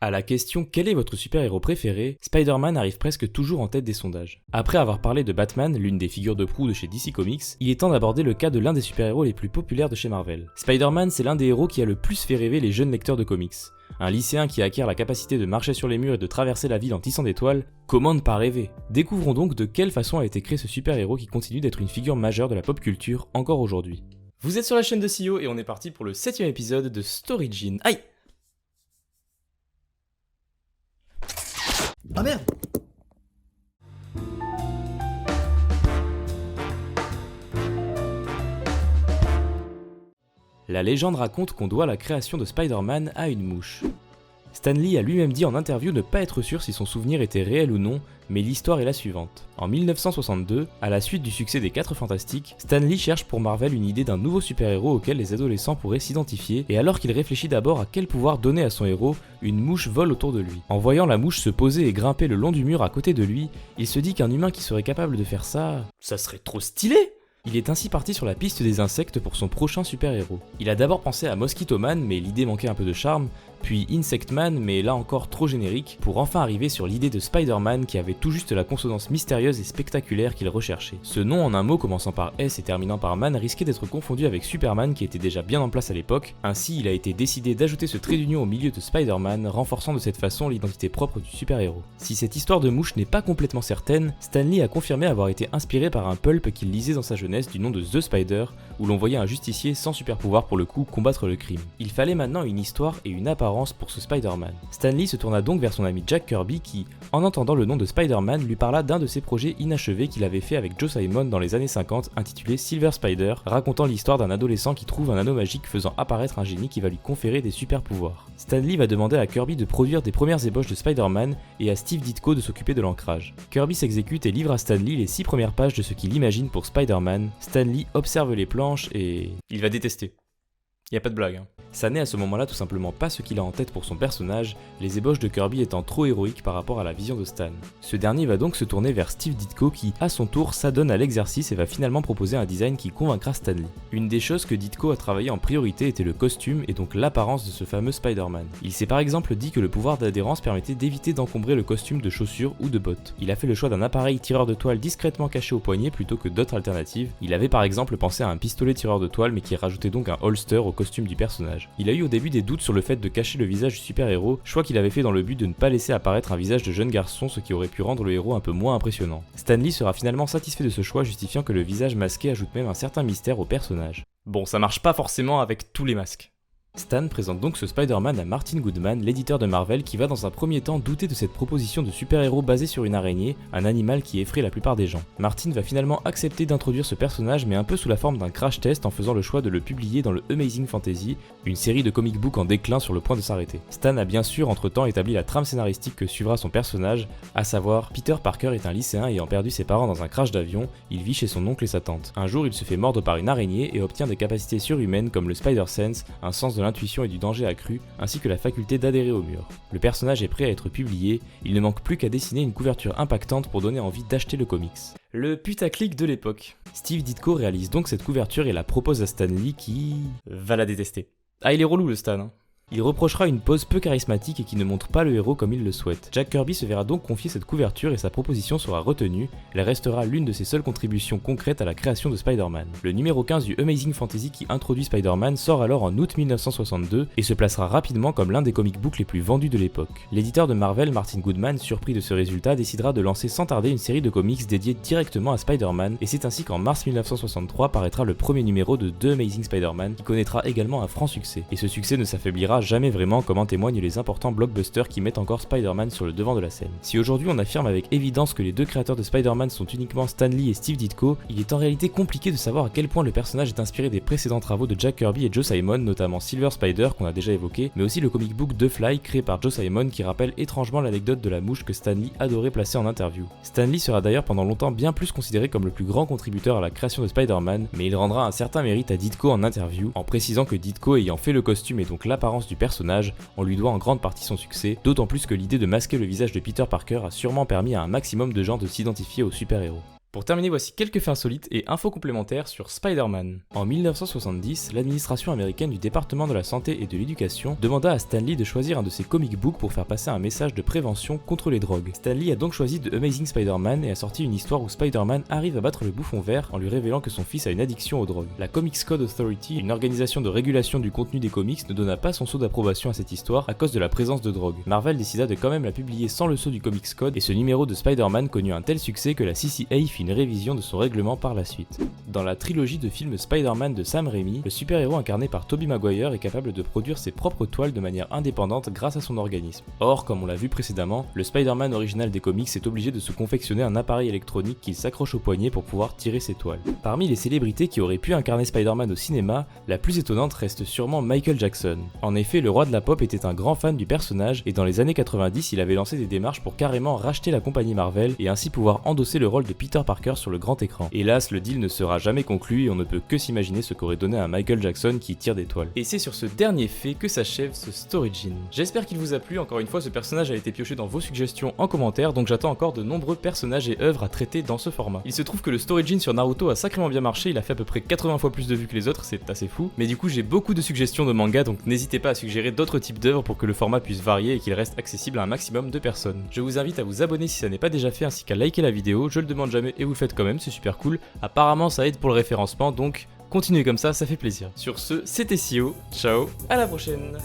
À la question quel est votre super-héros préféré, Spider-Man arrive presque toujours en tête des sondages. Après avoir parlé de Batman, l'une des figures de proue de chez DC Comics, il est temps d'aborder le cas de l'un des super-héros les plus populaires de chez Marvel. Spider-Man, c'est l'un des héros qui a le plus fait rêver les jeunes lecteurs de comics. Un lycéen qui acquiert la capacité de marcher sur les murs et de traverser la ville en tissant des toiles, comment ne pas rêver? Découvrons donc de quelle façon a été créé ce super-héros qui continue d'être une figure majeure de la pop culture encore aujourd'hui. Vous êtes sur la chaîne de CEO et on est parti pour le 7ème épisode de Storygin. Aïe! Ah merde! La légende raconte qu'on doit la création de Spider-Man à une mouche. Stan Lee a lui-même dit en interview ne pas être sûr si son souvenir était réel ou non, mais l'histoire est la suivante. En 1962, à la suite du succès des 4 Fantastiques, Stan Lee cherche pour Marvel une idée d'un nouveau super-héros auquel les adolescents pourraient s'identifier, et alors qu'il réfléchit d'abord à quel pouvoir donner à son héros, une mouche vole autour de lui. En voyant la mouche se poser et grimper le long du mur à côté de lui, il se dit qu'un humain qui serait capable de faire ça serait trop stylé! Il est ainsi parti sur la piste des insectes pour son prochain super-héros. Il a d'abord pensé à Mosquito Man, mais l'idée manquait un peu de charme, puis Insect Man, mais là encore trop générique, pour enfin arriver sur l'idée de Spider-Man qui avait tout juste la consonance mystérieuse et spectaculaire qu'il recherchait. Ce nom en un mot commençant par S et terminant par Man risquait d'être confondu avec Superman qui était déjà bien en place à l'époque, ainsi il a été décidé d'ajouter ce trait d'union au milieu de Spider-Man, renforçant de cette façon l'identité propre du super-héros. Si cette histoire de mouche n'est pas complètement certaine, Stan Lee a confirmé avoir été inspiré par un pulp qu'il lisait dans sa jeunesse du nom de The Spider, où l'on voyait un justicier sans super pouvoir pour le coup combattre le crime. Il fallait maintenant une histoire et une apparence pour ce Spider-Man. Stan Lee se tourna donc vers son ami Jack Kirby qui, en entendant le nom de Spider-Man, lui parla d'un de ses projets inachevés qu'il avait fait avec Joe Simon dans les années 50 intitulé Silver Spider, racontant l'histoire d'un adolescent qui trouve un anneau magique faisant apparaître un génie qui va lui conférer des super pouvoirs. Stan Lee va demander à Kirby de produire des premières ébauches de Spider-Man et à Steve Ditko de s'occuper de l'ancrage. Kirby s'exécute et livre à Stan Lee les 6 premières pages de ce qu'il imagine pour Spider-Man. Stan Lee observe les planches et il va détester. Y a pas de blague, hein. Ça n'est à ce moment-là tout simplement pas ce qu'il a en tête pour son personnage, les ébauches de Kirby étant trop héroïques par rapport à la vision de Stan. Ce dernier va donc se tourner vers Steve Ditko qui, à son tour, s'adonne à l'exercice et va finalement proposer un design qui convaincra Stan Lee. Une des choses que Ditko a travaillé en priorité était le costume et donc l'apparence de ce fameux Spider-Man. Il s'est par exemple dit que le pouvoir d'adhérence permettait d'éviter d'encombrer le costume de chaussures ou de bottes. Il a fait le choix d'un appareil tireur de toile discrètement caché au poignet plutôt que d'autres alternatives. Il avait par exemple pensé à un pistolet tireur de toile mais qui rajoutait donc un holster au costume du personnage. Il a eu au début des doutes sur le fait de cacher le visage du super-héros, choix qu'il avait fait dans le but de ne pas laisser apparaître un visage de jeune garçon, ce qui aurait pu rendre le héros un peu moins impressionnant. Stan Lee sera finalement satisfait de ce choix, justifiant que le visage masqué ajoute même un certain mystère au personnage. Bon, ça marche pas forcément avec tous les masques. Stan présente donc ce Spider-Man à Martin Goodman, l'éditeur de Marvel, qui va dans un premier temps douter de cette proposition de super-héros basée sur une araignée, un animal qui effraie la plupart des gens. Martin va finalement accepter d'introduire ce personnage, mais un peu sous la forme d'un crash test en faisant le choix de le publier dans le Amazing Fantasy, une série de comic books en déclin sur le point de s'arrêter. Stan a bien sûr entre-temps établi la trame scénaristique que suivra son personnage, à savoir Peter Parker est un lycéen ayant perdu ses parents dans un crash d'avion, il vit chez son oncle et sa tante. Un jour, il se fait mordre par une araignée et obtient des capacités surhumaines comme le Spider-Sense, un sens de l'intuition et du danger accru, ainsi que la faculté d'adhérer au mur. Le personnage est prêt à être publié, il ne manque plus qu'à dessiner une couverture impactante pour donner envie d'acheter le comics. Le putaclic de l'époque. Steve Ditko réalise donc cette couverture et la propose à Stan Lee qui va la détester. Ah, il est relou le Stan, hein. Il reprochera une pose peu charismatique et qui ne montre pas le héros comme il le souhaite. Jack Kirby se verra donc confier cette couverture et sa proposition sera retenue, elle restera l'une de ses seules contributions concrètes à la création de Spider-Man. Le numéro 15 du Amazing Fantasy qui introduit Spider-Man sort alors en août 1962 et se placera rapidement comme l'un des comic books les plus vendus de l'époque. L'éditeur de Marvel, Martin Goodman, surpris de ce résultat, décidera de lancer sans tarder une série de comics dédiée directement à Spider-Man et c'est ainsi qu'en mars 1963 paraîtra le premier numéro de The Amazing Spider-Man qui connaîtra également un franc succès. Et ce succès ne s'affaiblira jamais vraiment comme en témoignent les importants blockbusters qui mettent encore Spider-Man sur le devant de la scène. Si aujourd'hui on affirme avec évidence que les deux créateurs de Spider-Man sont uniquement Stan Lee et Steve Ditko, il est en réalité compliqué de savoir à quel point le personnage est inspiré des précédents travaux de Jack Kirby et Joe Simon, notamment Silver Spider qu'on a déjà évoqué, mais aussi le comic book The Fly créé par Joe Simon qui rappelle étrangement l'anecdote de la mouche que Stan Lee adorait placer en interview. Stan Lee sera d'ailleurs pendant longtemps bien plus considéré comme le plus grand contributeur à la création de Spider-Man, mais il rendra un certain mérite à Ditko en interview, en précisant que Ditko ayant fait le costume et donc l'apparence du personnage, on lui doit en grande partie son succès, d'autant plus que l'idée de masquer le visage de Peter Parker a sûrement permis à un maximum de gens de s'identifier au super-héros. Pour terminer, voici quelques faits insolites et infos complémentaires sur Spider-Man. En 1970, l'administration américaine du département de la santé et de l'éducation demanda à Stan Lee de choisir un de ses comic books pour faire passer un message de prévention contre les drogues. Stan Lee a donc choisi The Amazing Spider-Man et a sorti une histoire où Spider-Man arrive à battre le bouffon vert en lui révélant que son fils a une addiction aux drogues. La Comics Code Authority, une organisation de régulation du contenu des comics, ne donna pas son sceau d'approbation à cette histoire à cause de la présence de drogue. Marvel décida de quand même la publier sans le sceau du Comics Code et ce numéro de Spider-Man connut un tel succès que la CCA fit une révision de son règlement par la suite. Dans la trilogie de films Spider-Man de Sam Raimi, le super-héros incarné par Tobey Maguire est capable de produire ses propres toiles de manière indépendante grâce à son organisme. Or, comme on l'a vu précédemment, le Spider-Man original des comics est obligé de se confectionner un appareil électronique qu'il s'accroche au poignet pour pouvoir tirer ses toiles. Parmi les célébrités qui auraient pu incarner Spider-Man au cinéma, la plus étonnante reste sûrement Michael Jackson. En effet, le roi de la pop était un grand fan du personnage et dans les années 90, il avait lancé des démarches pour carrément racheter la compagnie Marvel et ainsi pouvoir endosser le rôle de Peter Parker sur le grand écran. Hélas, le deal ne sera jamais conclu et on ne peut que s'imaginer ce qu'aurait donné un Michael Jackson qui tire des toiles. Et c'est sur ce dernier fait que s'achève ce Storyjin. J'espère qu'il vous a plu, encore une fois ce personnage a été pioché dans vos suggestions en commentaire, donc j'attends encore de nombreux personnages et œuvres à traiter dans ce format. Il se trouve que le Storyjin sur Naruto a sacrément bien marché, il a fait à peu près 80 fois plus de vues que les autres, c'est assez fou, mais du coup j'ai beaucoup de suggestions de manga, donc n'hésitez pas à suggérer d'autres types d'œuvres pour que le format puisse varier et qu'il reste accessible à un maximum de personnes. Je vous invite à vous abonner si ça n'est pas déjà fait ainsi qu'à liker la vidéo, je le demande jamais et vous le faites quand même, c'est super cool. Apparemment ça aide pour le référencement, donc continuez comme ça fait plaisir. Sur ce, c'était Sio, ciao, à la prochaine.